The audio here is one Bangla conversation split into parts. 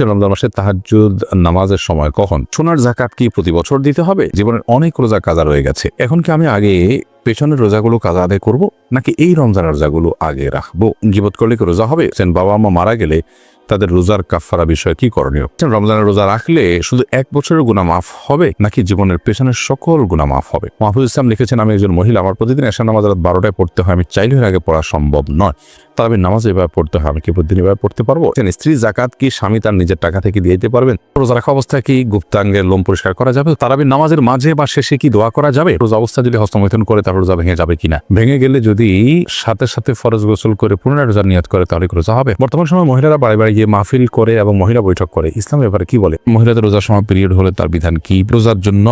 রমজান মাসে তাহাজ্জুদ নামাজের সময় কখন? সোনার যাকাত কি প্রতি বছর দিতে হবে? জীবনের অনেক রোজা কাজা রয়ে গেছে, এখন কি আমি আগে পেছনের রোজাগুলো কাজা আদায় করবো, নাকি এই রমজানের রোজাগুলো আগে রাখবো? গীবত করলে কি রোজা হবে? বাবা মা মারা গেলে তাদের রোজার কাফারা বিষয়ে কি করণীয়? রমজানের রোজা রাখলে শুধু এক বছরের গুনাহ মাফ হবে, নাকি জীবনের পেছনের সকল গুনাহ মাফ হবে? মাহফুজ ইসলাম লিখেছেন, আমি একজন মহিলা, আমার প্রতিদিন এশার নামাজ রাত 12টায় পড়তে হয়, আমি চাইলে আগে পড়া সম্ভব নয়, তারাবির নামাজ এভাবে পড়তে হয়, আমি কি প্রতিদিন এভাবে পড়তে পারবো? স্ত্রী যাকাত কি স্বামী তার নিজের টাকা থেকে দিয়ে দিতে পারবেন? রোজা রাখা অবস্থায় কি গুপ্তাঙ্গের লোম পরিষ্কার করা যাবে? তারাবির নামাজের মাঝে বা শেষে কি দোয়া করা যাবে? রোজা অবস্থা যদি হস্তমৈথুন করে তাহলে রোজা ভেঙে যাবে কিনা? ভেঙে গেলে যদি সাথে সাথে ফরজ গোসল করে পুনরায় রোজা নিয়ত করে তাহলে রোজা হবে? বর্তমান সময় মহিলারা বাড়ি বাড়ি গিয়ে মাহফিল করে এবং মহিলা বৈঠক করে, ইসলাম ব্যাপারে কি বলে? মহিলাদের রোজার সময় পিরিয়ড হলে তার বিধান কি? রোজার জন্য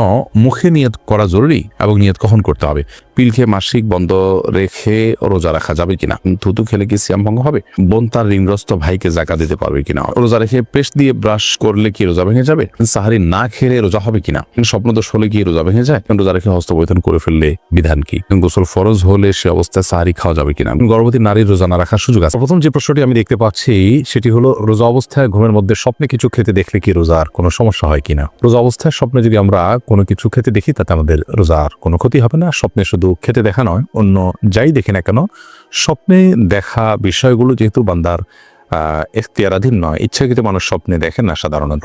মুখে নিয়ত করা জরুরি এবং নিয়ত কখন করতে হবে? পিল খেয়ে মাসিক বন্ধ রেখে রোজা রাখা যাবে কিনা? থুতু খেলে কি সিয়াম ভঙ্গ হবে? বোন তার ঋণগ্রস্ত ভাইকে যাকাত দিতে পারবে কিনা? রোজা রেখে পেস্ট দিয়ে ব্রাশ করলে কি রোজা ভেঙে যাবে? সাহারি না খেলে রোজা হবে কিনা? স্বপ্নদোষ হলে কি রোজা ভেঙে যায়? রোজা রেখে হস্তমৈথুন করে ফেললে বিধান কি? গোসল ফরজ হলে সে অবস্থায় সাহারি খাওয়া যাবে কিনা? গর্ভবতী নারীর রোজা না রাখার সুযোগ আছে? প্রথম যে প্রশ্নটি আমি দেখতে পাচ্ছি সেটি হলো, রোজা অবস্থায় ঘুমের মধ্যে স্বপ্নে কিছু খেতে দেখলে কি রোজার কোনো সমস্যা হয় কিনা? রোজা অবস্থায় স্বপ্নে যদি আমরা কোনো কিছু খেতে দেখি তাতে আমাদের রোজার কোনো ক্ষতি হবে না। স্বপ্নে শুধু খেতে দেখা নয়, অন্য যাই দেখি না কেন, স্বপ্নে দেখা বিষয়গুলো যেহেতু বান্দার এখতিয়ারাধীন নয়, ইচ্ছাকৃত মানুষ স্বপ্নে দেখেন না সাধারণত,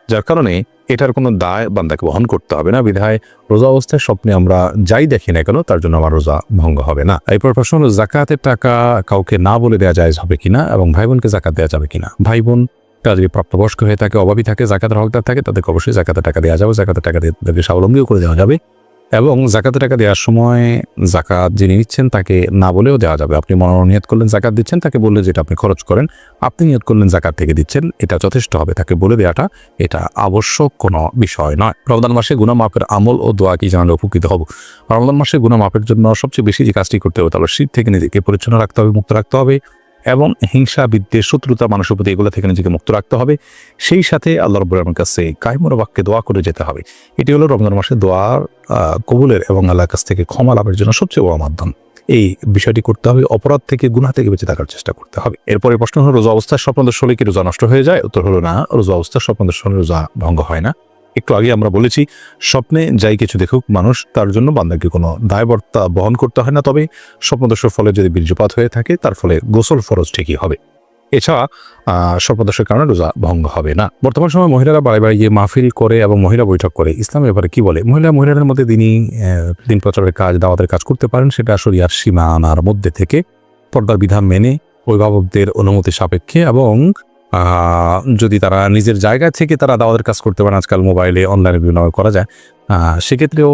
যার কারণে এটার কোনো দায় বান্দাকে বহন করতে হবে না। বিধায় রোজা অবস্থায় স্বপ্নে আমরা যাই দেখি না কেন তার জন্য আমার রোজা ভঙ্গ হবে না। এরপর প্রশ্ন হলো, জাকাতের টাকা কাউকে না বলে দেওয়া যায় হবে কিনা এবং ভাই বোনকে জাকাত দেওয়া যাবে কিনা? ভাই বোন যদি প্রাপ্তবয়স্ক হয়ে থাকে, অভাবী থাকে, জাকাতের হকদার থাকে, তাদেরকে অবশ্যই জাকাতের টাকা দেওয়া যাবে। জাকাতের টাকা দিয়ে তাদেরকে স্বাবলম্বীও করে দেওয়া যাবে এবং জাকাতের টাকা দেওয়ার সময় জাকাত যিনি নিচ্ছেন তাকে না বলেও দেওয়া যাবে। আপনি মনোনিয়ত করলেন জাকাত দিচ্ছেন, তাকে বললে যেটা আপনি খরচ করেন, আপনি নিয়ত করলেন জাকাত থেকে দিচ্ছেন, এটা যথেষ্ট হবে। তাকে বলে দেওয়াটা এটা আবশ্যক কোনো বিষয় নয়। রমজান মাসে গুনাহ মাফের আমল ও দোয়া কি জানালে উপকৃত হব? রমজান মাসে গুনাহ মাফের জন্য সবচেয়ে বেশি যে কাজটি করতে হবে তাহলে শিরক থেকে নিজেকে পরিচ্ছন্ন রাখতে হবে, মুক্ত রাখতে হবে এবং হিংসা, বিদ্বেষ, শত্রুতা, মানুষের প্রতি এগুলো থেকে নিজেকে মুক্ত রাখতে হবে। সেই সাথে আল্লাহ রাব্বুল আলামিনের কাছে কায়মুর বাক্যে দোয়া করে যেতে হবে। এটি হলো রমজান মাসে দোয়ার কবুলের এবং আল্লাহর কাছ থেকে ক্ষমা লাভের জন্য সবচেয়ে বড় মাধ্যম। এই বিষয়টি করতে হবে, অপরাধ থেকে, গুনাহ থেকে বেঁচে থাকার চেষ্টা করতে হবে। এরপরে প্রশ্ন হলো, রোজা অবস্থায় স্বপ্নদোষ হলে কি রোজা নষ্ট হয়ে যায়? উত্তর হলো না, রোজা অবস্থায় স্বপ্নদোষ হলে রোজা ভঙ্গ হয় না। একটু আগে আমরা বলেছি, স্বপ্নে যাই কিছু দেখুক মানুষ, তার জন্য বান্দাকে কোনো দায়বর্তা বহন করতে হয় না। তবে স্বপ্নদোষের ফলে যদি বীর্যপাত হয়ে থাকে তার ফলে গোসল ফরজ ঠিকই হবে। এছাড়া স্বপ্নদোষের কারণে রোজা ভঙ্গ হবে না। বর্তমান সময় মহিলারা বাড়ি বাড়ি গিয়ে মাহফিল করে এবং মহিলা বৈঠক করে, ইসলামের ব্যাপারে কি বলে? মহিলাদের মধ্যে দিন প্রচারের কাজ, দাওয়াতের কাজ করতে পারেন, সেটা শরিয়ার সীমানার মধ্যে থেকে পর্দার বিধান মেনে অভিভাবকদের অনুমতি সাপেক্ষে এবং যদি তারা নিজের জায়গা থেকে তারা দাওয়াতের কাজ করতে পারেন, আজকাল মোবাইলে অনলাইনে বিভিন্ন করা যায়, সেক্ষেত্রেও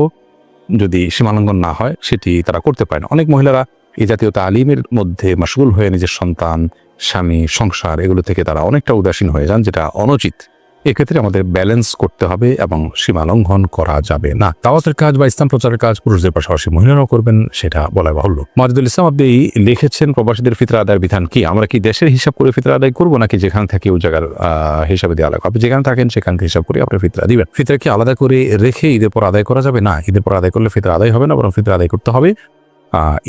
যদি সীমালঙ্ঘন না হয় সেটি তারা করতে পারেন। অনেক মহিলারা এই জাতীয় তালিমের মধ্যে মাশগুল হয়ে নিজের সন্তান, স্বামী, সংসার এগুলো থেকে তারা অনেকটা উদাসীন হয়ে যান, যেটা অনুচিত। এক্ষেত্রে আমাদের ব্যালেন্স করতে হবে এবং সীমা লঙ্ঘন করা যাবে না। দাওয়াতের কাজ বা ইসলাম প্রচারের কাজ পুরুষদের পাশাপাশি মহিলারাও করবেন, সেটা বলা বাহুল্য। মাজিদুল ইসলাম আপনি লিখেছেন, প্রবাসীদের ফিতরা আদায়ের বিধান কি? আমরা কি দেশের হিসাব করে ফিতরা আদায় করবো, নাকি যেখানে থাকি ওই জায়গার হিসাবে দেওয়া লাগবে? আপনি যেখানে থাকেন সেখান থেকে হিসাব করে আপনি ফিতরা দিবেন। ফিতরা কি আলাদা করে রেখে ঈদের পর আদায় করা যাবে? না, ঈদের পর আদায় করলে ফিতরা আদায় হবে না, বরং ফিতরা আদায় করতে হবে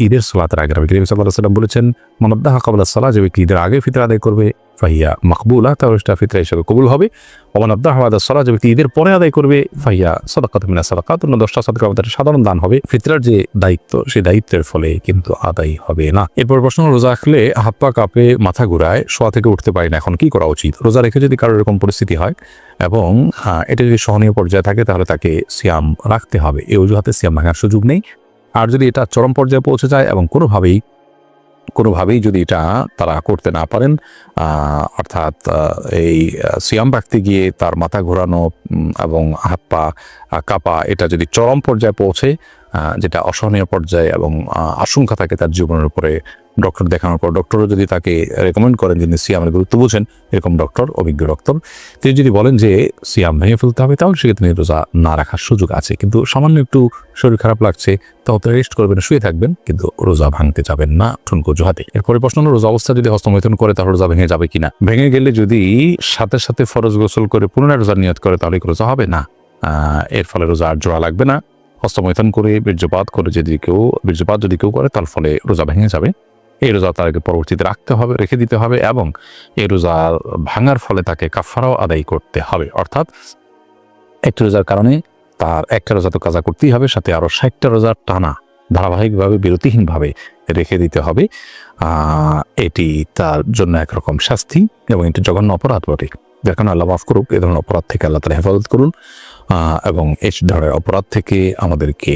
ঈদের সালাতের আগে। নবী করিম সাল্লাল্লাহু আলাইহি ওয়াসাল্লাম বলেছেন, মান আদ্দাহা ক্বাবলা সালাত, যে ব্যক্তি ঈদের আগে ফিতরা আদায় করবে, ফাহিয়া মাকবুলা, তাহলে সেটা ফিতরা হিসেবে কবুল হবে। ওয়া মান আদ্দাহা বাদা সালাত, যে ব্যক্তি ঈদের পরে আদায় করবে, ফাহিয়া সাদাকাতুম মিনাস সাদাকাত, অন্য 10টা সাদকা আমাদের সাধারণ দান হবে। ফিতরার যে দায়িত্ব, সেই দায়িত্বের ফলে কিন্তু আদায় হবে না। এরপর প্রশ্ন, রোজা রাখলে হাত পা কাঁপে, মাথা ঘুরায়, শোয়া থেকে উঠতে পারি না, এখন কি করা উচিত? রোজা রেখে যদি কারোর এরকম পরিস্থিতি হয় এবং এটা যদি সহনীয় পর্যায়ে থাকে তাহলে তাকে সিয়াম রাখতে হবে। এই অজুহাতে সিয়াম ভাঙার সুযোগ নেই। আর যদি এটা চরম পর্যায়ে পৌঁছে যায় এবং কোনোভাবেই যদি এটা তারা করতে না পারেন, অর্থাৎ এই সিয়াম রাখতে গিয়ে তার মাথা ঘোরানো এবং হাত পা কাঁপা, এটা যদি চরম পর্যায়ে পৌঁছে, যেটা অসহনীয় পর্যায়ে এবং আশঙ্কা থাকে তার জীবনের উপরে, ডক্টর দেখানোর পর ডক্টরও যদি তাকে রেকমেন্ড করেন, যিনি সিয়ামের গুরুত্ব বুঝেন, এরকম ডক্টর, অভিজ্ঞ ডক্টর, তিনি যদি বলেন যে সিয়াম ভেঙে ফেলতে হবে, তাহলে সেক্ষেত্রে রোজা না রাখার সুযোগ আছে। কিন্তু সামান্য একটু শরীর খারাপ লাগছে, তাও তো রেস্ট করবেন, শুয়ে থাকবেন, কিন্তু রোজা ভাঙতে যাবেন না ঠুনকো অজুহাতে। এরপরে প্রশ্ন হলো, রোজা অবস্থা যদি হস্তমৈথুন করে তাহলে রোজা ভেঙে যাবে কিনা? ভেঙে গেলে যদি সাথে সাথে ফরজ গোসল করে পুনরায় রোজা নিয়ত করে তাহলে রোজা হবে না। এর ফলে রোজা আর জোড়া লাগবে না। হস্তমৈথুন করে বীর্যপাত যদি কেউ করে তার ফলে রোজা ভেঙে যাবে। এই রোজা তাকে পরবর্তীতে রেখে দিতে হবে, এবং এই রোজা ভাঙার ফলে তাকে কাফারাও আদায় করতে হবে। অর্থাৎ একটা রোজার কারণে তার একটা রোজা তো কাজা করতেই হবে, সাথে আরো 60টা রোজার টানা ধারাবাহিকভাবে বিরতিহীনভাবে রেখে দিতে হবে। এটি তার জন্য একরকম শাস্তি এবং এটি জঘন্য অপরাধ বটে। দেখুন, আল্লাহ মাফ করুক, এ ধরনের অপরাধ থেকে আল্লাহ তাআলা হেফাজত করুন, এবং এই ধরনের অপরাধ থেকে আমাদেরকে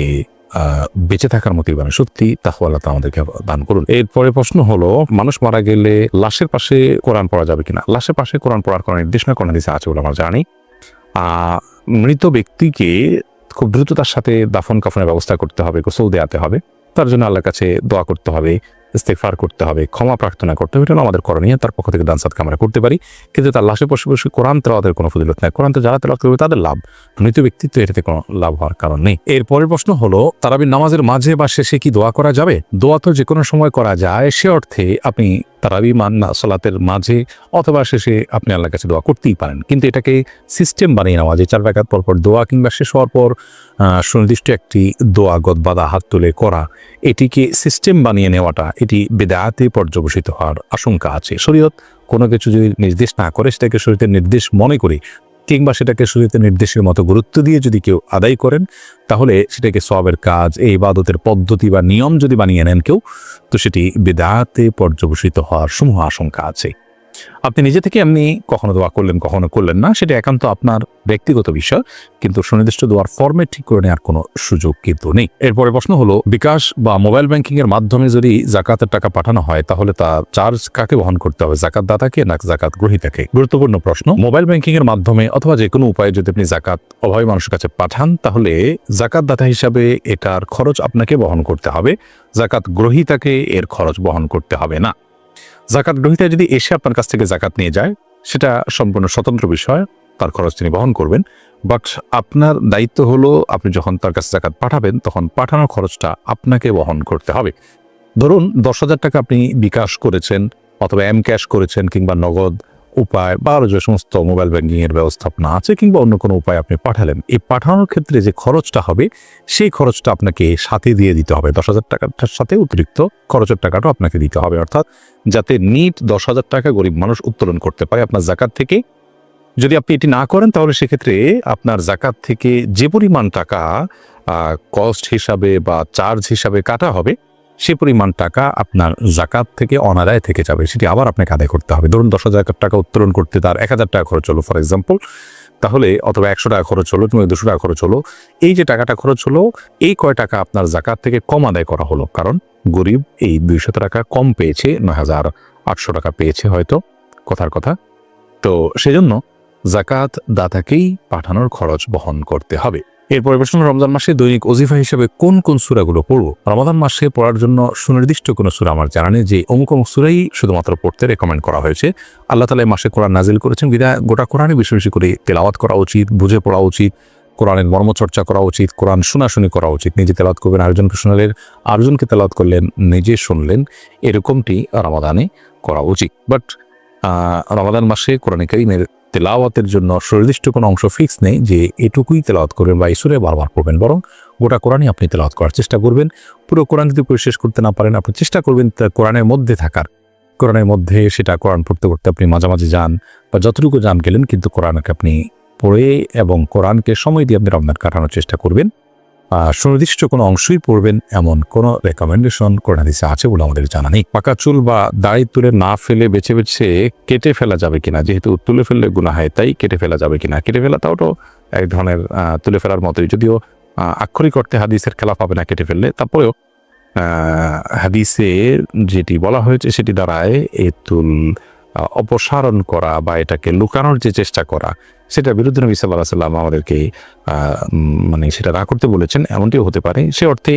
বেঁচে থাকার মতো সত্যি তাকওয়া আল্লাহ তাআলা আমাদেরকে দান করুন। এরপরে প্রশ্ন হলো, মানুষ মারা গেলে লাশের পাশে কোরআন পড়া যাবে কিনা? লাশের পাশে কোরআন পড়ার কোনো নির্দেশনা কোন হাদিসে আছে বলে আমরা জানি। মৃত ব্যক্তিকে খুব দ্রুততার সাথে দাফন কাফনের ব্যবস্থা করতে হবে, গোসল দেওয়াতে হবে, তার জন্য আল্লাহর কাছে দোয়া করতে হবে, ইস্তেগফার করতে হবে, ক্ষমা প্রার্থনা করতে হবে। এটা আমাদের করণীয়, তার পক্ষ থেকে দান সাদকা আমরা করতে পারি। কিন্তু তার লাশে বসে বসে কোরআন তেলাওয়াতের কোনো ফজিলত নাই। কোরআন তো যারা তেলাওয়াত করবে তাদের লাভ, মৃত ব্যক্তিত্ব এটাতে কোনো লাভ হওয়ার কারণ নেই। এরপরের প্রশ্ন হলো, তারাবির নামাজের মাঝে বা শেষে কি দোয়া করা যাবে? দোয়া তো যে কোনো সময় করা যায়, সে অর্থে আপনি তারাবি সালাতের মাঝে অথবা শেষে আপনি আল্লাহর কাছে দোয়া করতেই পারেন, কিন্তু এটাকে সিস্টেম বানিয়ে নেওয়া, যে 4 রাকাত পর পর দোয়া কিংবা শেষ হওয়ার পর সুনির্দিষ্ট একটি দোয়া গদবাদা হাত তুলে করা, এটিকে সিস্টেম বানিয়ে নেওয়াটা এটি বিদআতে পর্যবসিত হওয়ার আশঙ্কা আছে। শরীয়ত কোনো কিছু যদি নির্দেশ না করে সেটাকে শরীয়তের নির্দেশ মনে করে কিংবা সেটাকে শরীয়তের নির্দেশের মতো গুরুত্ব দিয়ে যদি কেউ আদায় করেন, তাহলে সেটাকে সওয়াবের কাজ, এই ইবাদতের পদ্ধতি বা নিয়ম যদি বানিয়ে নেন কেউ, তো সেটি বিদআতে পর্যবসিত হওয়ার সমূহ আশঙ্কা আছে। আপনি নিজে থেকে এমনি কখনো দোয়া করলেন, কখনো করলেন না, সেটা একান্ত আপনার ব্যক্তিগত বিষয়, কিন্তু সুনির্দিষ্ট দোয়ার ফরম্যাট ঠিক করে নেওয়ার কোনো সুযোগ কিন্তু নেই। এরপরে প্রশ্ন হলো, বিকাশ বা মোবাইল ব্যাংকিং এর মাধ্যমে যদি জাকাতের টাকা পাঠানো হয়, তাহলে তার চার্জ কাকে বহন করতে হবে, জাকাত দাতাকে না জাকাত গ্রহীতাকে? গুরুত্বপূর্ণ প্রশ্ন। মোবাইল ব্যাংকিং এর মাধ্যমে অথবা যে কোনো উপায়ে যদি আপনি জাকাত অভাবী মানুষের কাছে পাঠান, তাহলে জাকাত দাতা হিসাবে এটার খরচ আপনাকে বহন করতে হবে, জাকাত গ্রহীতাকে এর খরচ বহন করতে হবে না। জাকাত গ্রহীতা যদি এসে আপনার কাছ থেকে জাকাত নিয়ে যায়, সেটা সম্পূর্ণ স্বতন্ত্র বিষয়, তার খরচ তিনি বহন করবেন। বাট আপনার দায়িত্ব হলো, আপনি যখন তার কাছে জাকাত পাঠাবেন, তখন পাঠানোর খরচটা আপনাকে বহন করতে হবে। ধরুন 10,000 টাকা আপনি বিকাশ করেছেন অথবা এম ক্যাশ করেছেন কিংবা নগদ উপায় বা আরো যে সমস্ত মোবাইল ব্যাংকিং এর ব্যবস্থাপনা আছে কিংবা অন্য কোনো উপায় আপনি পাঠালেন, এই পাঠানোর ক্ষেত্রে যে খরচটা হবে সেই খরচটা আপনাকে সাথে দিয়ে দিতে হবে। 10,000 টাকার সাথে অতিরিক্ত খরচের টাকাটাও আপনাকে দিতে হবে, অর্থাৎ যাতে নিট 10,000 টাকা গরিব মানুষ উত্তোলন করতে পারে আপনার জাকাত থেকে। যদি আপনি এটি না করেন, তাহলে সেক্ষেত্রে আপনার জাকাত থেকে যে পরিমাণ টাকা কস্ট হিসাবে বা চার্জ হিসাবে কাটা হবে, সে পরিমাণ টাকা আপনার জাকাত থেকে অনাদায় থেকে যাবে, সেটি আবার আপনাকে আদায় করতে হবে। ধরুন 10,000 টাকা উত্তোলন করতে তার 1,000 টাকা খরচ হলো ফর এক্সাম্পল, তাহলে অথবা 100 টাকা খরচ হলো কিংবা 200 টাকা খরচ হলো, এই যে টাকাটা খরচ হলো, এই কয় টাকা আপনার জাকাত থেকে কম আদায় করা হলো, কারণ গরিব এই 200 টাকা কম পেয়েছে, 9,800 টাকা পেয়েছে হয়তো, কথার কথা। তো সেজন্য জাকাত দাতাকেই পাঠানোর খরচ বহন করতে হবে। এরপরে প্রশ্ন, রমজান মাসে দৈনিক ওজিফা হিসেবে কোন কোন সূরাগুলো পড়ব? রমাদান মাসে পড়ার জন্য সুনির্দিষ্ট কোনো সূরা আমার জানা নেই যে অমুক অমুক সূরাই শুধুমাত্র পড়তে রেকমেন্ড করা হয়েছে। আল্লাহ তাআলা এই মাসে কোরআন নাজিল করেছেন, বিধায় গোটা কোরআনই বেশি বেশি করে তেলাওয়াত করা উচিত, বুঝে পড়া উচিত, কোরআনের মর্মচর্চা করা উচিত, কোরআন শোনাশুনি করা উচিত। নিজে তেলাওয়াত করবেন, আরেকজনকে শোনালেন, আরেকজনকে তেলাওয়াত করলেন, নিজে শুনলেন, এরকমটি রমাদানে করা উচিত। বাট রমাদান মাসে কোরআন কারীমের তেলাওয়াতের জন্য সুনির্দিষ্ট কোনো অংশ ফিক্স নেই যে এটুকুই তেলাওয়াত করবেন বা এই সূরা বারবার পড়বেন, বরং গোটা কোরআনই আপনি তেলাওয়াত করার চেষ্টা করবেন। পুরো কোরআন যদি পড়ে শেষ করতে না পারেন, আপনি চেষ্টা করবেন কোরআনের মধ্যে থাকার, কোরআনের মধ্যে সেটা কোরআন পড়তে করতে আপনি মাঝামাঝি যান বা যতটুকু যান গেলেন, কিন্তু কোরআনকে আপনি পড়ে এবং কোরআনকে সময় দিয়ে আপনি রমজান কাটানোর চেষ্টা করবেন। সুনির্দিষ্ট কোনো অংশই পড়বেন এমন কোনো রেকমেন্ডেশন কোরআন হাদিসে আছে বলে আমাদের জানা নেই। পাকা চুল বা দাড়ি তুলে না ফেলে বেছে বেছে কেটে ফেলা যাবে কিনা? যেহেতু তুলে ফেললে গুনাহ হয়, তাই কেটে ফেলা যাবে কিনা? কেটে ফেলা তাও তো এক ধরনের তুলে ফেলার মতোই, যদিও আক্ষরিক অর্থে হাদিসের খেলাফ হবে না কেটে ফেললে, তারপরেও হাদিসে যেটি বলা হয়েছে সেটি দ্বারায় এই চুল অপসারণ করা বা এটাকে লুকানোর যে চেষ্টা করা, সেটা বিরুদ্ধে নবী সাল্লাল্লাহু আলাইহি ওয়াসাল্লাম আমাদেরকে মানে সেটা না করতে বলেছেন, এমনটিও হতে পারে। সে অর্থে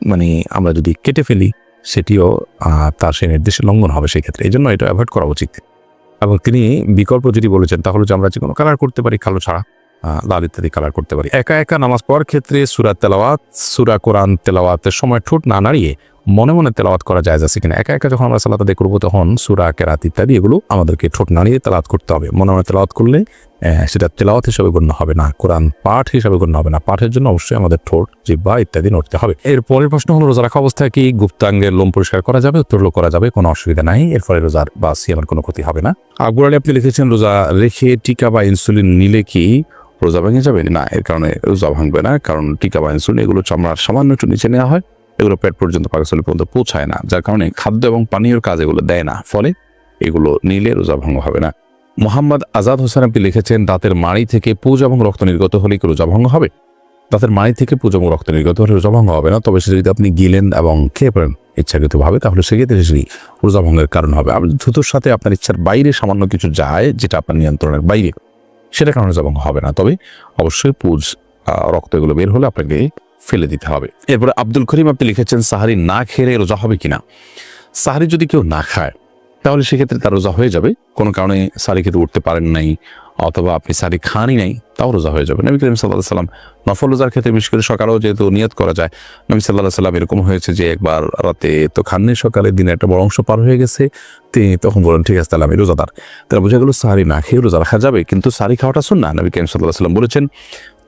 মানে আমরা যদি কেটে ফেলি, সেটিও তার সেই নির্দেশের লঙ্ঘন হবে সেই ক্ষেত্রে, এই জন্য এটা অ্যাভয়েড করা উচিত। এবং তিনি বিকল্প যদি বলেছেন, তাহলে যে আমরা যে কোনো কালার করতে পারি, কালো ছাড়া লাল ইত্যাদি কালার করতে পারি। একা একা নামাজ পড়ার ক্ষেত্রে সূরা তেলাওয়াত, সূরা কোরআন তেলাওয়াতের সময় ঠোঁট না নাড়িয়ে মনে মনে তেলাওয়াত করা জায়েজ আছে কিনা। একা একা যখন আমরা সালাত আদায় করবো তখন সূরা, কেরাত ইত্যাদি এগুলো আমাদেরকে ঠোঁট নাড়িয়ে তেলাওয়াত করতে হবে। মনে মনে তেলাওয়াত করলে সেটা তেলাওয়াত হিসাবে গণ্য হবে না, কোরআন পাঠ হিসাবে গণ্য হবে না। পাঠের জন্য অবশ্যই আমাদের ঠোঁট, জিহ্বা ইত্যাদি নড়তে হবে। এর পরের প্রশ্ন হলো, রোজা রাখা অবস্থায় কি গুপ্তাঙ্গের লোম পরিষ্কার করা যাবে? উত্তর হলো করা যাবে, কোনো অসুবিধা নাই, এর ফলে রোজার বা সিয়ামের কোনো ক্ষতি হবে না। আকবর আলী আপনি লিখেছেন, রোজা রেখে টিকা বা ইনসুলিন নিলে কি রোজা ভেঙে যাবে? না, এর কারণে রোজা ভাঙবে না, কারণ টিকা বা ইনসুলিন এগুলো চামড়ার সামান্য একটু নিচে নেওয়া হয়, এগুলো পেট পর্যন্ত, পাকস্থলী পর্যন্ত পৌঁছায় না, যার কারণে খাদ্য এবং পানীয় কাজ এগুলো দেয় না, ফলে এগুলো নিলে রোজা ভঙ্গ হবে না। মোহাম্মদ আজাদ হোসেন আপনি লিখেছেন, দাঁতের মাড়ি থেকে পুজ এবং রক্ত নির্গত হলে কি রোজা ভঙ্গ হবে? দাঁতের মাড়ি থেকে পুজ এবং রক্ত নির্গত হলে রোজা ভঙ্গ হবে না, তবে সেটা যদি আপনি গিলেন এবং খেয়ে পড়েন ইচ্ছাকৃতভাবে, তাহলে সেক্ষেত্রে সেটি রোজা ভঙ্গের কারণ হবে। আর দ্রুতর সাথে আপনার ইচ্ছার বাইরে সামান্য কিছু যায়, যেটা আপনার নিয়ন্ত্রণের বাইরে, সেটা কারণে রোজা ভঙ্গ হবে না। তবে অবশ্যই পুজ, রক্ত এগুলো বের হলে আপনাকে ফেলে দিতে হবে। এরপরে আব্দুল করিম আপনি লিখেছেন, সাহারি না খেলে রোজা হবে কিনা? সাহারি যদি কেউ না খায় তাহলে সেক্ষেত্রে তার রোজা হয়ে যাবে। কোনো কারণে সাহারি খেতে উঠতে পারেন নাই, অথবা আপনি সাহারি খানই নাই, তাও রোজা হয়ে যাবে। নবী করিম সাল্লাল্লাহু আলাইহি ওয়াসাল্লাম নফল রোজার ক্ষেত্রে বিশেষ করে সকালেও যেহেতু নিয়ত করা যায়, নবী সাল্লাল্লাহু আলাইহি ওয়াসাল্লাম এরকম হয়েছে যে একবার রাতে তো খাননি, সকালে দিনে একটা বড় অংশ পার হয়ে গেছে, তিনি তখন বলেন ঠিক আছে তাহলে আমি রোজাদার। তারা বোঝা গেল সাহারি না খেয়ে রোজা রাখা যাবে, কিন্তু সাহারি খাওয়াটা সুন্নাহ। নবী করিম সাল্লাল্লাহু আলাইহি ওয়াসাল্লাম বলেছেন,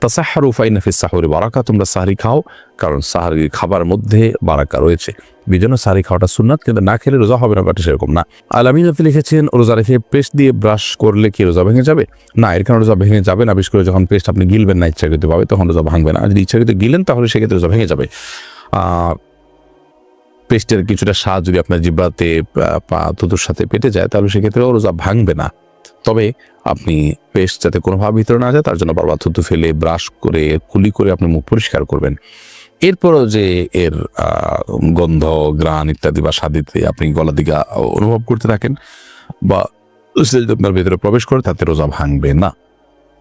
তাসাহহারু ফাইন্না ফিস সাহুরি বারাকা, তোমরা সাহারি খাও কারণ সাহারির খাবার মধ্যে বারাকা রয়েছে। বিজন্য সাহারি খাওয়াটা সুন্নাত, কিন্তু না খেলে রোজা হবে না, ব্যাপারটা সেরকম না। আলামিন আপনি লিখেছেন, রোজা রেখে পেস্ট দিয়ে ব্রাশ করলে কি রোজা ভেঙে যাবে? না, এর কারণে রোজা ভেঙে যাবে না। বিশেষ করে যখন পেস্ট আপনি গিলবেন না ইচ্ছাকৃতভাবে, তখন রোজা ভাঙবে না। যদি ইচ্ছাকৃত গিলেন তাহলে সেক্ষেত্রে রোজা ভেঙে যাবে। পেস্টের কিছুটা স্বাদ যদি আপনার জিহ্বাতে পা থুতুর সাথে পেটে যায়, তাহলে সেক্ষেত্রেও রোজা ভাঙবে না। তবে আপনি পেস্ট যাতে কোনোভাবে ভিতরে না যায়, তার জন্য বারবার থুতু ফেলে ব্রাশ করে কুলি করে আপনি মুখ পরিষ্কার করবেন। এরপরও যে এর গন্ধ, ঘ্রাণ ইত্যাদি বা স্বাদিতে আপনি গলা দিকে অনুভব করতে থাকেন বা আপনার ভেতরে প্রবেশ করে, তাতে রোজা ভাঙবে না।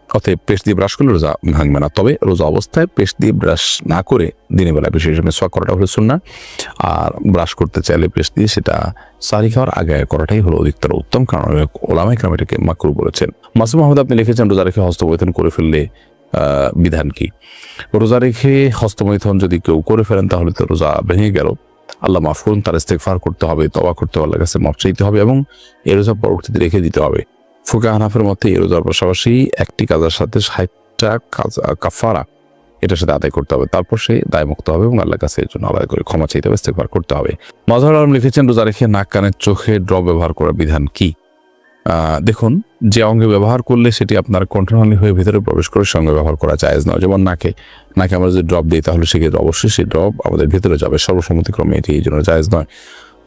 অতএব পেস্ট দিয়ে ব্রাশ করলে রোজা ভাঙবে না। তবে রোজা অবস্থায় পেস্ট দিয়ে ব্রাশ না করে দিনের বেলা বিশেষ মেসওয়াক করাটা হলো সুন্নাহ। আর ব্রাশ করতে চাইলে পেস্ট দিয়ে সেটা সাহারি খাওয়ার আগে করাটাই হলো অধিকতর উত্তম, কারণ ওলামায়ে কেরাম এটাকে মাকরুহ বলেছেন। মাসুম আহমদ আপনি লিখেছেন, রোজা রেখে হস্তমৈথুন করে ফেললে বিধান কি? রোজা রেখে হস্তমৈথুন যদি কেউ করে ফেলেন তাহলে তো রোজা ভেঙে গেল। আল্লাহ মাফ করুন, তার ইস্তেগফার করতে হবে, তওবা করতে হবে, আল্লাহর কাছে মাফ চাইতে হবে এবং এই রোজা পরবর্তীতে রেখে দিতে হবে। ফুকাহা হানাফের মতে এই রোজার পাশাপাশি একটি কাজার সাথে 60টা কাফারা এটার সাথে আদায় করতে হবে, তারপর সে দায়মুক্ত হবে এবং আল্লাহর কাছে এর জন্য আলাদা করে ক্ষমা চাইতে হবে, ইস্তেগফার করতে হবে। মাজহার আলম লিখেছেন, রোজা রেখে নাক, কানের, চোখে ড্রপ ব্যবহার করার বিধান কি? দেখুন, যে অঙ্গে ব্যবহার করলে সেটি আপনার কন্ট্রোনালি হয়ে ভেতরে প্রবেশ করে সঙ্গে ব্যবহার করা জায়েজ নয়। যেমন নাকে আমরা যদি ড্রপ দিই তাহলে সেক্ষেত্রে অবশ্যই সেই ড্রপ আমাদের ভেতরে যাবে, সর্বসম্মতিক্রমে এটি এই জন্য জায়েজ নয়।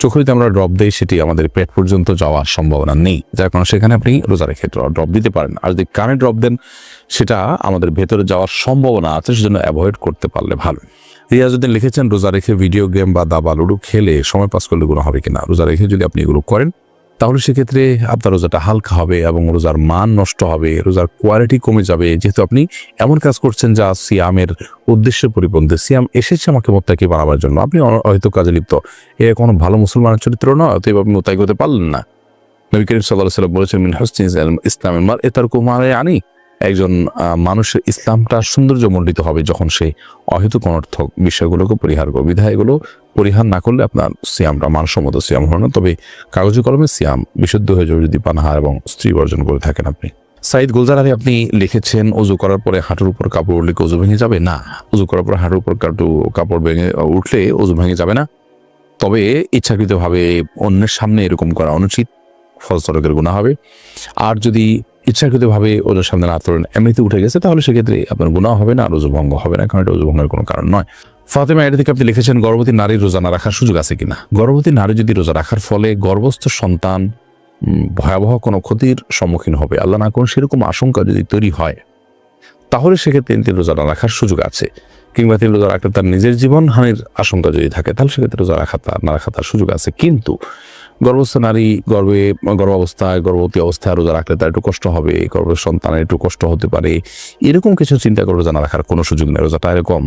চোখে যদি আমরা ড্রপ দিই সেটি আমাদের পেট পর্যন্ত যাওয়ার সম্ভাবনা নেই, যার কারণে সেখানে আপনি রোজা রেখে ড্রপ দিতে পারেন। আর যদি কানে ড্রপ দেন সেটা আমাদের ভেতরে যাওয়ার সম্ভাবনা আছে, সেজন্য অ্যাভয়েড করতে পারলে ভালো। রিয়াজউদ্দিন লিখেছেন, রোজা রেখে ভিডিও গেম বা দাবা লুডো খেলে সময় পাস করলে গুনাহ হবে কিনা? রোজা রেখে যদি আপনি এগুলো করেন তাহলে সেক্ষেত্রে আপনার রোজাটা হালকা হবে এবং রোজার মান নষ্ট হবে, রোজার কোয়ালিটি কমে যাবে, যেহেতু আপনি এমন কাজ করছেন যা সিয়ামের উদ্দেশ্যের পরিপন্থী। সিয়াম এসেছে আমাকে মুত্তাকি বানাবার জন্য, আপনি হয়তো কাজে লিপ্ত, এ কোনো ভালো মুসলমানের চরিত্র নয়, অতএব আপনি মুত্তাকি হতে পারলেন না। নবী করিম সাল্লাল্লাহু আলাইহি ওয়াসাল্লাম বলেছেন, মিন হুসনি ইসলামিল মারই তারকু মা লা ইয়ানি, একজন মানুষের ইসলামটা সৌন্দর্যমণ্ডিত হবে যখন সে অহেতুক অনর্থক বিষয়গুলোকে পরিহার করবে। বিধায় এগুলো পরিহার না করলে আপনার সিয়ামটা মানসম্মত সিয়াম হয় না। তবে কাগজে কলমে সিয়াম বিশুদ্ধ হয়ে যাবে যদি পানাহার এবং স্ত্রী বর্জন করে থাকেন আপনি। সাইদ গুলজার আলী আপনি লিখেছেন, ওযু করার পরে হাঁটুর উপর কাপড় উঠলে ওযু ভেঙে যাবে? না, ওযু করার পরে হাঁটুর উপর কাপড় ভেঙে উঠলে ওযু ভেঙে যাবে না। তবে ইচ্ছাকৃতভাবে অন্যের সামনে এরকম করা অনুচিত, ফজতরকের গুনাহ হবে। আর যদি ইচ্ছাকৃতভাবে ওদের সামনে না তোলেন, এমনিতে উঠে গেছে, তাহলে সেক্ষেত্রে আপনার গুনাহ হবে না, আর ওযু ভঙ্গ হবে না, কারণ এটা ওযু ভঙ্গের কোনো কারণ নয়। ফাতেমা এটা থেকে আপনি লিখেছেন, গর্ভবতী নারীর রোজা না রাখার সুযোগ আছে কিনা? গর্ভবতী নারী যদি রোজা রাখার ফলে গর্ভস্থ সন্তান ভয়াবহ কোনো ক্ষতির সম্মুখীন হবে, আল্লাহ না করুন সেরকম আশঙ্কা যদি তৈরি হয়, তাহলে সেক্ষেত্রে তিনি রোজা না রাখার সুযোগ আছে। কিংবা তিনি রোজা রাখলে তার নিজের জীবন হানির আশঙ্কা যদি থাকে, তাহলে সেক্ষেত্রে রোজা না রাখা তার সুযোগ আছে। কিন্তু গর্ভস্থ নারী গর্ভবতী অবস্থায় রোজা রাখলে তার একটু কষ্ট হবে, গর্ভস্থ সন্তানের একটু কষ্ট হতে পারে, এরকম কিছু চিন্তা করে রোজা না রাখার কোনো সুযোগ নেই। রোজাটা এরকম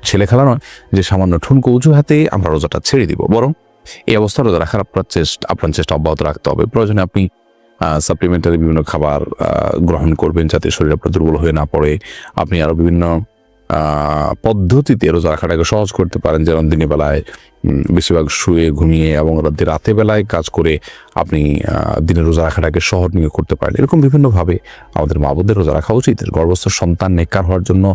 ছেলে খেলা নয় যে সামান্য ঠুনকো অজুহাতে আমরা রোজাটা ছেড়ে দিব, বরং এই অবস্থা রোজা রাখার আপনার চেষ্টা অব্যাহত রাখতে হবে। প্রয়োজনে আপনি সাপ্লিমেন্টারি বিভিন্ন খাবার গ্রহণ করবেন যাতে শরীর আপনার দুর্বল হয়ে না পড়ে। আপনি আরো বিভিন্ন পদ্ধতিতে রোজা রাখাটাকে সহজ করতে পারেন, যেমন দিনের বেলায় বেশিরভাগ শুয়ে ঘুমিয়ে এবং রাতে বেলায় কাজ করে আপনি দিনের রোজা রাখাটাকে সহজ নিয়ে করতে পারেন। এরকম বিভিন্নভাবে আমাদের মা-বোনদের রোজা রাখা উচিত। গর্ভস্থ সন্তান নেককার হওয়ার জন্য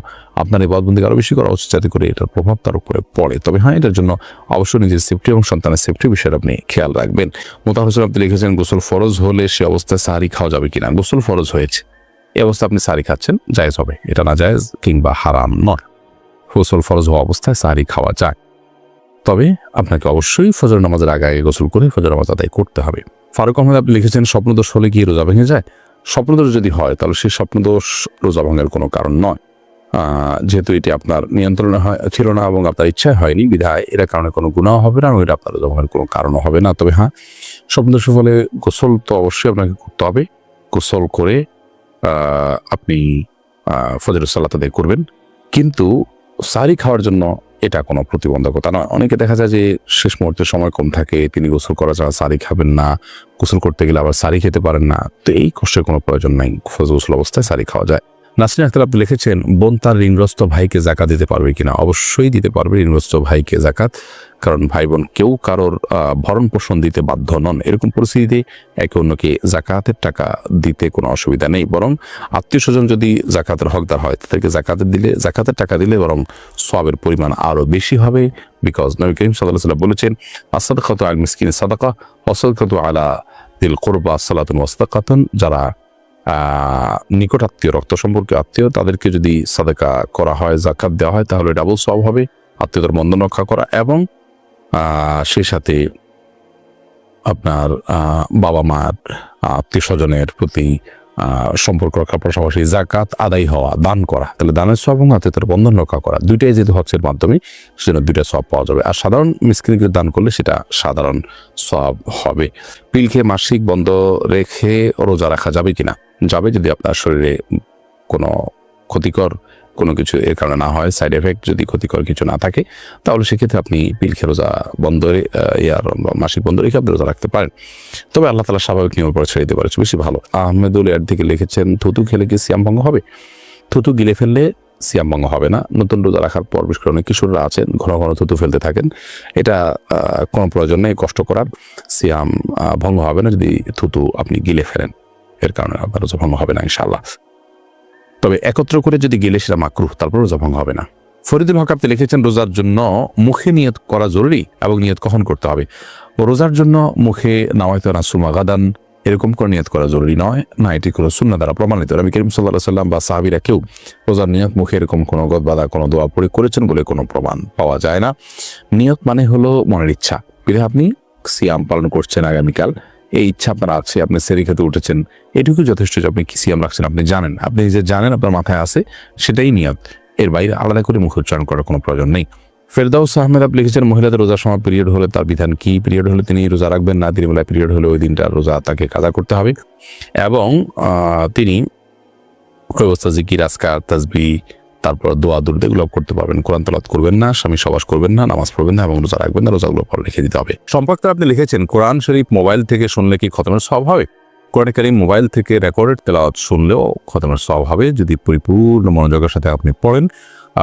আপনার ইবাদতবন্দি আরও বেশি করা উচিত, যাতে করে এটার প্রভাব তার উপরে পড়ে। তবে হ্যাঁ, এটার জন্য অবশ্যই নিজের সেফটি এবং সন্তানের সেফটি বিষয়ে আপনি খেয়াল রাখবেন। মোতাহার হোসেন আপনি লিখেছেন, গোসল ফরজ হলে সে অবস্থায় সাহারি খাওয়া যাবে কিনা? গোসল ফরজ হয়েছে, এই অবস্থা আপনি সাহারি খাচ্ছেন, জায়েজ হবে, এটা না জায়েজ কিংবা হারাম নয়। গোসল ফরজ হওয়া অবস্থায় সাহারি খাওয়া যায়, তবে আপনাকে অবশ্যই ফজর নামাজের আগে গোসল করে ফজর নামাজ আদায় করতে হবে। ফারুক আহমেদ আপনি লিখেছেন, স্বপ্নদোষ হলে কি রোজা ভেঙে যায়? স্বপ্নদোষ যদি হয় তাহলে সেই স্বপ্নদোষ রোজা ভাঙার কোনো কারণ নয়, যেহেতু এটি আপনার নিয়ন্ত্রণে ছিল না এবং আপনার ইচ্ছায় হয়নি, বিধায় এর কারণে কোনো গুনাহ হবে না এবং এটা আপনার রোজা ভাঙার কোনো কারণও হবে না। তবে হ্যাঁ, স্বপ্নদোষের ফলে গোসল তো অবশ্যই আপনাকে করতে হবে। গোসল করে আপনি ফজরের সালাত আদায় করবেন, কিন্তু সাহরি খাওয়ার জন্য এটা কোনো প্রতিবন্ধকতা নয়। অনেকে দেখা যায় যে শেষ মুহূর্তে সময় কম থাকে, তিনি গোসল করা ছাড়া সাহরি খাবেন না, গোসল করতে গেলে আবার সাহরি খেতে পারেন না। তো এই কষ্টের কোনো প্রয়োজন নাই, গোসল অবস্থায় সাহরি খাওয়া যায়। নাসরিন আক্তার আপনি লিখেছেন, বোন তার ঋণগ্রস্ত ভাইকে জাকাত দিতে পারবে কিনা? অবশ্যই দিতে পারবে ঋণগ্রস্ত ভাইকে জাকাত, কারণ ভাই বোন কেউ কারোর ভরণ পোষণ দিতে বাধ্য নন। এরকম পরিস্থিতিতে একে অন্যকে জাকাতের টাকা দিতে কোনো অসুবিধা নেই, বরং আত্মীয় স্বজন যদি জাকাতের হকদার হয় তাদেরকে জাকাতের টাকা দিলে বরং সওয়াবের পরিমাণ আরও বেশি হবে। বিকজ নবী করিম সাল্লাল্লাহু আলাইহি ওয়াসাল্লাম বলেছেন, আস-সাদাকাতু আলাল মিসকিনি সাদাকা ওয়া সাদাকাতু আলা দিল কুরবা সালাতুন ওয়া সাদাকাতুন। যারা নিকট আত্মীয়, রক্ত সম্পর্কীয় আত্মীয়, তাদেরকে যদি সাদাকা করা হয়, জাকাত দেওয়া হয়, তাহলে ডাবল সওয়াব হবে আত্মীয়তার বন্ধন রক্ষা করা, এবং সেই সাথে আপনার বাবা মার আত্মীয় স্বজনের প্রতি সম্পর্ক রক্ষার পাশাপাশি জাকাত আদায় হওয়া, দান করা, তাহলে দানের সওয়াব এবং আত্মীয়তার বন্ধন রক্ষা করা দুইটাই যেহেতু হজের মাধ্যমে, সেজন্য দুইটা সওয়াব পাওয়া যাবে। আর সাধারণ মিসকিনকে দান করলে সেটা সাধারণ সওয়াব হবে। পিল খেয়ে মাসিক বন্ধ রেখে রোজা রাখা যাবে কিনা? যাবে, যদি আপনার শরীরে কোনো ক্ষতিকর কোনো কিছু এর কারণে না হয়, সাইড এফেক্ট যদি ক্ষতিকর কিছু না থাকে, তাহলে সেক্ষেত্রে আপনি পিল খেয়ে রোজা বন্ধ মাসিক বন্ধ রেখে আপনি রোজা রাখতে পারেন। তবে আল্লাহ তাআলা স্বাভাবিক নিয়মের পরে ছেড়ে দিতে পারে, বেশি ভালো। আহমেদুল এর দিকে লিখেছেন, থুতু খেলে কি সিয়াম ভঙ্গ হবে? থুতু গিলে ফেললে সিয়াম ভঙ্গ হবে না। নতুন রোজা রাখার পর বিশেষ করে অনেক কিশোররা আছেন ঘন ঘন থুতু ফেলতে থাকেন, এটা কোনো প্রয়োজন নেই কষ্ট করার। সিয়াম ভঙ্গ হবে না যদি থুতু আপনি গিলে ফেলেন, এর কারণে আপনার রোজা ভঙ্গ হবে না ইনশাআল্লাহ। তবে একত্র করে যদি গেলে সেটা মাকরুহ, তারপর রোজা ভঙ্গ হবে না। ফরিদুল হক আপনি লিখেছেন, রোজার জন্য মুখে নিয়ত করা জরুরি এবং নিয়ত কখন করতে হবে? রোজার জন্য মুখে নাওয়াইতু নাসুমা গাদান এরকম করে নিয়ত করা জরুরি নয়, না এটি কোনো সুন্নাহ দ্বারা প্রমাণিত। নবী করিম সাল্লাল্লাহু আলাইহি ওয়াসাল্লাম বা সাহাবীরা কেউ রোজার নিয়ত মুখে এরকম কোনো গদবাদা কোনো দোয়া পড়ে করেছেন বলে কোনো প্রমাণ পাওয়া যায় না। নিয়ত মানে হলো মনের ইচ্ছা, বিধায় আপনি সিয়াম পালন করছেন আগামীকাল, এই ইচ্ছা আপনার আছে, আপনি সেরি খেতে উঠেছেন, এটুকু যথেষ্ট যে আপনি কি সিয়াম রাখছেন আপনি জানেন, আপনি যে জানেন আপনার মাথায় আছে সেটাই নিয়ত, এর বাইরে আলাদা করে মুখ উচ্চারণ করার কোনো প্রয়োজন নেই। ফেরদাউস আহমেদ আপনি লিখেছেন, মহিলাদের রোজার সময় পিরিয়ড হলে তার বিধান কি? পিরিয়ড হলে তিনি রোজা রাখবেন না, দিনের বেলায় পিরিয়ড হলে ওই দিনটার রোজা তাকে কাজা করতে হবে এবং তিনি ওই অবস্থা জিকির, আজকার, তাসবিহ, তারপর দোয়া দুরুদ এগুলো করতে পারবেন। কোরআন তেলাওয়াত করবেন না, স্বামী সহবাস করবেন না, নামাজ পড়বেন না এবং রোজা রাখবেন না, রোজাগুলো পরে রেখে দিতে হবে। সম্পর্কে আপনি লিখেছেন, কোরআন শরীফ মোবাইল থেকে শুনলে কি খতমের সওয়াব হবে? কোরআন কারীম মোবাইল থেকে রেকর্ডেড তেলাওয়াত শুনলেও খতমের সওয়াব হবে যদি পরিপূর্ণ মনোযোগের সাথে আপনি পড়েন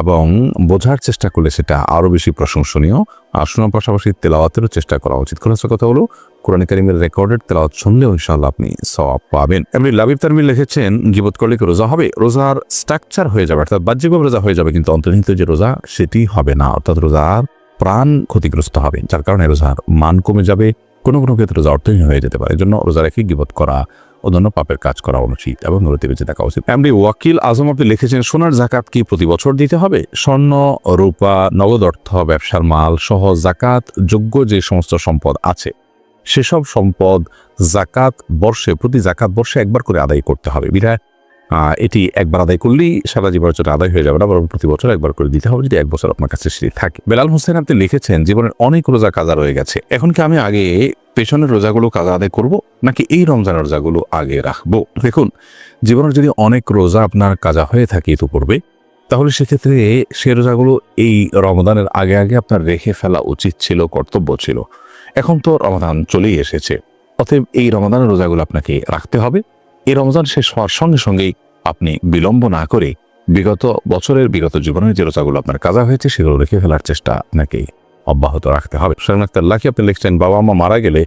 এবং বোঝার চেষ্টা করলে সেটা আরও বেশি প্রশংসনীয়। আর শোনার পাশাপাশি তেলাওয়াতেরও চেষ্টা করা উচিত। খোলাসা কথা হলো, কোরআন কারীমের রেকর্ডেড তেলাওয়াত শুনলেও ইনশাআল্লাহ আপনি সওয়াব পাবেন। এমনি লাবিব তানভীর লিখেছেন, গীবত করলে কি রোজা হবে? রোজার স্ট্রাকচার হয়ে যাবে, অর্থাৎ বাহ্যিকভাবে রোজা হয়ে যাবে, কিন্তু অন্তর্নিহিত যে রোজা সেটি হবে না, অর্থাৎ রোজার প্রাণ ক্ষতিগ্রস্ত হবে, যার কারণে রোজার মান কমে যাবে, কোনো কোনো ক্ষেত্রে রোজা অর্থহীন হয়ে যেতে পারে। এই জন্য রোজা রেখে গীবত করা, অন্যান্য পাপের কাজ করা অনুচিত এবং দূরতে বেঁচে থাকা উচিত। এমনি ওয়াকিল আজম আপনি লিখেছেন, সোনার জাকাত কি প্রতি বছর দিতে হবে? স্বর্ণ, রূপা, নগদ অর্থ, ব্যবসার মাল সহ জাকাত যোগ্য যে সমস্ত সম্পদ আছে সেসব সম্পদ প্রতি জাকাত বর্ষে একবার করে আদায় করতে হবে। বিধায় এটি একবার আদায় করলেই সারা জীবনের জন্য আদায় হয়ে যাবে না, বরং প্রতি বছর একবার করে দিতে হবে যদি এক বছর আপনার কাছে সেটি থাকে। বেলাল হোসেন আপনি লিখেছেন, জীবনের অনেক রোজা কাজা রয়ে গেছে, এখন কি আমি আগে পেছনের রোজাগুলো কাজা আদায় করব নাকি এই রমজানের রোজাগুলো আগে রাখবো? দেখুন, জীবনের যদি অনেক রোজা আপনার কাজা হয়ে থাকে ইতিপূর্বে, তাহলে সেক্ষেত্রে সে রোজাগুলো এই রমজানের আগে আগে আপনার রেখে ফেলা উচিত ছিল, কর্তব্য ছিল। এখন তো রমজান চলেই এসেছে, অতএব এই রমজানের রোজাগুলো আপনাকে রাখতে হবে। এই রমজান শেষ হওয়ার সঙ্গে সঙ্গেই আপনি বিলম্ব না করে বিগত বছরের বিগত জীবনের যে রোজাগুলো আপনার কাজা হয়েছে সেগুলো রেখে ফেলার চেষ্টা আপনাকে অব্যাহত রাখতে হবে। লাকি আপনি লিখছেন, বাবা মা মারা গেলে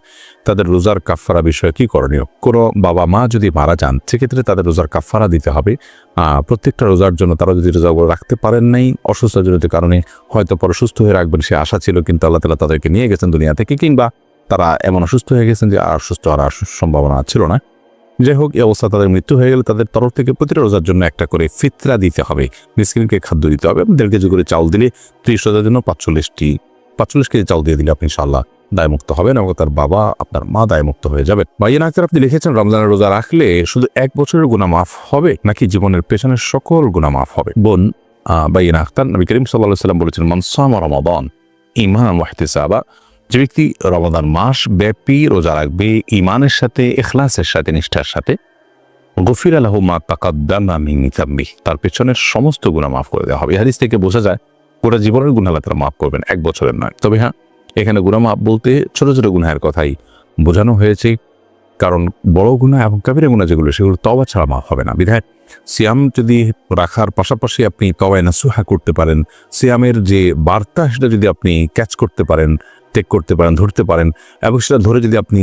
তাদের রোজার কাফফারা বিষয়ে কি করণীয়? কোনো বাবা মা যদি মারা যান সেক্ষেত্রে তাদের রোজার কাফফারা দিতে হবে। প্রত্যেকটা রোজার জন্য তারা যদি রোজাগুলো রাখতে পারেন নাই অসুস্থজনিত কারণে, হয়তো পরে সুস্থ হয়ে রাখবেন সে আশা ছিল, কিন্তু আল্লাহ তাআলা তাদেরকে নিয়ে গেছেন দুনিয়া থেকে, কিংবা তারা এমন অসুস্থ হয়ে গেছেন যে আর সুস্থ হওয়ার সম্ভাবনা ছিল না। যাই হোক, এই অবস্থা তাদের মৃত্যু হয়ে গেলে তাদের তরফ থেকে প্রতিটা রোজার জন্য একটা করে ফিতরা দিতে হবে, মিসকিনকে খাদ্য দিতে হবে। 1.5 কেজি করে চাউল দিলে 30 রোজার জন্য 45 কেজি চাউল দিয়ে দিলে আপনি ইনশাআল্লাহ দায়মুক্ত হবেন এবং তার বাবা আপনার মা দায়মুক্ত হয়ে যাবেন। ভাইয়া আক্তার আপনি লিখেছেন, রমজানের রোজা রাখলে শুধু 1 বছরের গুনাহ মাফ হবে নাকি জীবনের পেছনের সকল গুনাহ মাফ হবে? বোন ভাইয়া আক্তার, নবী করিম সাল্লাল্লাহু আলাইহি ওয়াসাল্লাম বলেছেন, মান সামা রমাদান ঈমানান ওয়া ইহতিসাবা, যে ব্যক্তি রমাদান মাস ব্যাপী রোজা রাখবে ঈমানের সাথে, ইখলাসের সাথে, নিষ্ঠার সাথে, গফিরা লাহু মা তাকাদ্দামা মিন যামবিহি, তার পেছনের সমস্ত গুনাহ মাফ করে দেওয়া হবে। এই হাদিস থেকে বোঝা যায় গোটা জীবনের গুনাহ আল্লাহ তাআলা মাফ করবেন, 1 বছরের নয়। তবে হ্যাঁ, এখানে গুনাহ মাফ বলতে ছোট ছোট গুনাহের কথাই বোঝানো হয়েছে, কারণ বড় গুনাহ এবং কাবিরা গুনাহ যেগুলো সেগুলো তওবা ছাড়া মাফ হবে না। বিধায় সিয়াম যদি রাখার পাশাপাশি আপনি তওবায়ে নাসুহা করতে পারেন, সিয়ামের যে বার্তা সেটা যদি আপনি ক্যাচ করতে পারেন, টেক করতে পারেন, ধরতে পারেন, এবং সেটা ধরে যদি আপনি